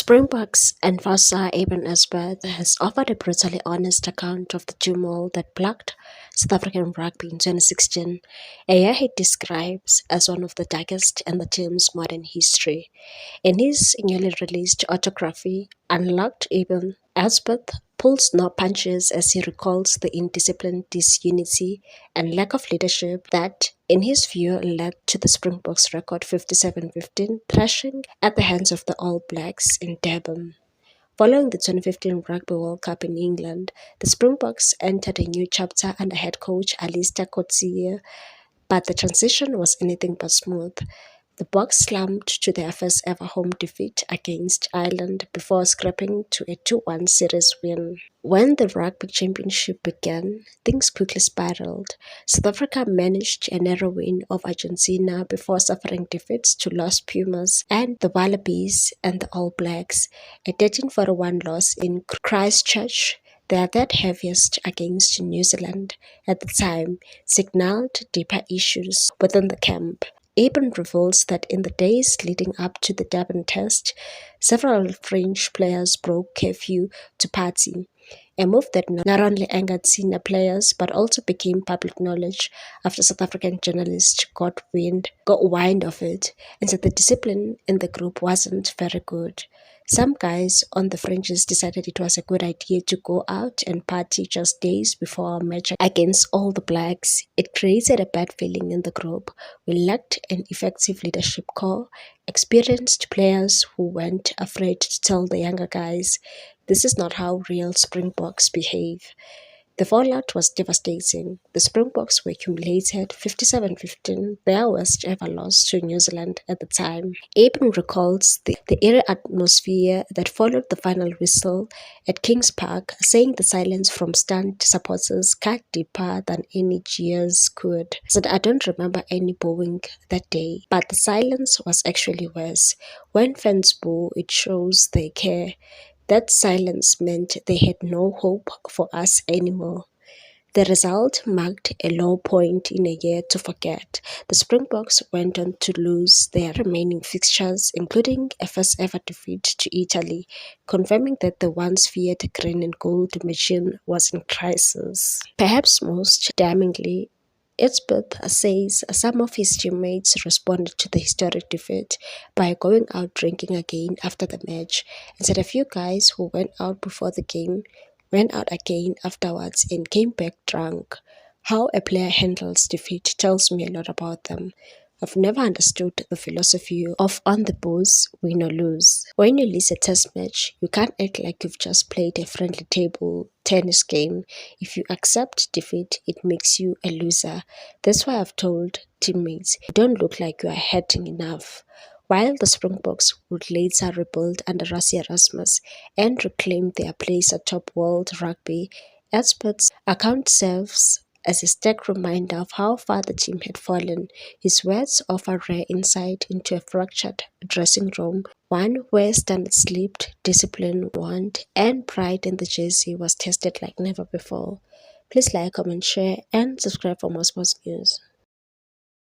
Springboks enforcer Eben Esbeth has offered a brutally honest account of the turmoil that plagued South African rugby in 2016, a year he describes as one of the darkest in the team's modern history. In his newly released autography, Unlocked, Eben Esbeth pulls no punches as he recalls the indiscipline, disunity, and lack of leadership that, in his view, led to the Springboks' record 57-15 thrashing at the hands of the All Blacks in Durban. Following the 2015 Rugby World Cup in England, the Springboks entered a new chapter under head coach Alistair Coetzee, but the transition was anything but smooth. The Boks slumped to their first ever home defeat against Ireland before scraping to a 2-1 series win. When the Rugby Championship began, things quickly spiraled. South Africa managed a narrow win of Argentina before suffering defeats to Los Pumas and the Wallabies and the All Blacks, a 13-41 loss in Christchurch, their third heaviest against New Zealand at the time, signaled deeper issues within the camp. Eben reveals that in the days leading up to the Durban test, several French players broke curfew to party, a move that not only angered senior players but also became public knowledge after South African journalists got wind of it and said the discipline in the group wasn't very good. Some guys on the fringes decided it was a good idea to go out and party just days before our match against all the Blacks. It created a bad feeling in the group. We lacked an effective leadership core, experienced players who weren't afraid to tell the younger guys, this is not how real Springboks behave. The fallout was devastating. The Springboks were accumulated 57-15, their worst ever loss to New Zealand at the time. Eben recalls the eerie atmosphere that followed the final whistle at Kings Park, saying the silence from stunned supporters cut deeper than any jeers could. He said, I don't remember any booing that day, but the silence was actually worse. When fans boo, it shows they care. That silence meant they had no hope for us anymore. The result marked a low point in a year to forget. The Springboks went on to lose their remaining fixtures, including a first ever defeat to Italy, confirming that the once feared green and gold machine was in crisis. Perhaps most damningly, Esbeth says some of his teammates responded to the historic defeat by going out drinking again after the match, and said a few guys who went out before the game went out again afterwards and came back drunk. How a player handles defeat tells me a lot about them. I've never understood the philosophy of on the booze, win or lose. When you lose a test match, you can't act like you've just played a friendly table tennis game. If you accept defeat, it makes you a loser. That's why I've told teammates, you don't look like you are hurting enough. While the Springboks would later rebuild under Rassie Erasmus and reclaim their place atop world rugby, Esbeth's account serves as a stark reminder of how far the team had fallen. His words offer rare insight into a fractured dressing room, one where standards slipped, discipline waned, and pride in the jersey was tested like never before. Please like, comment, share, and subscribe for more sports news.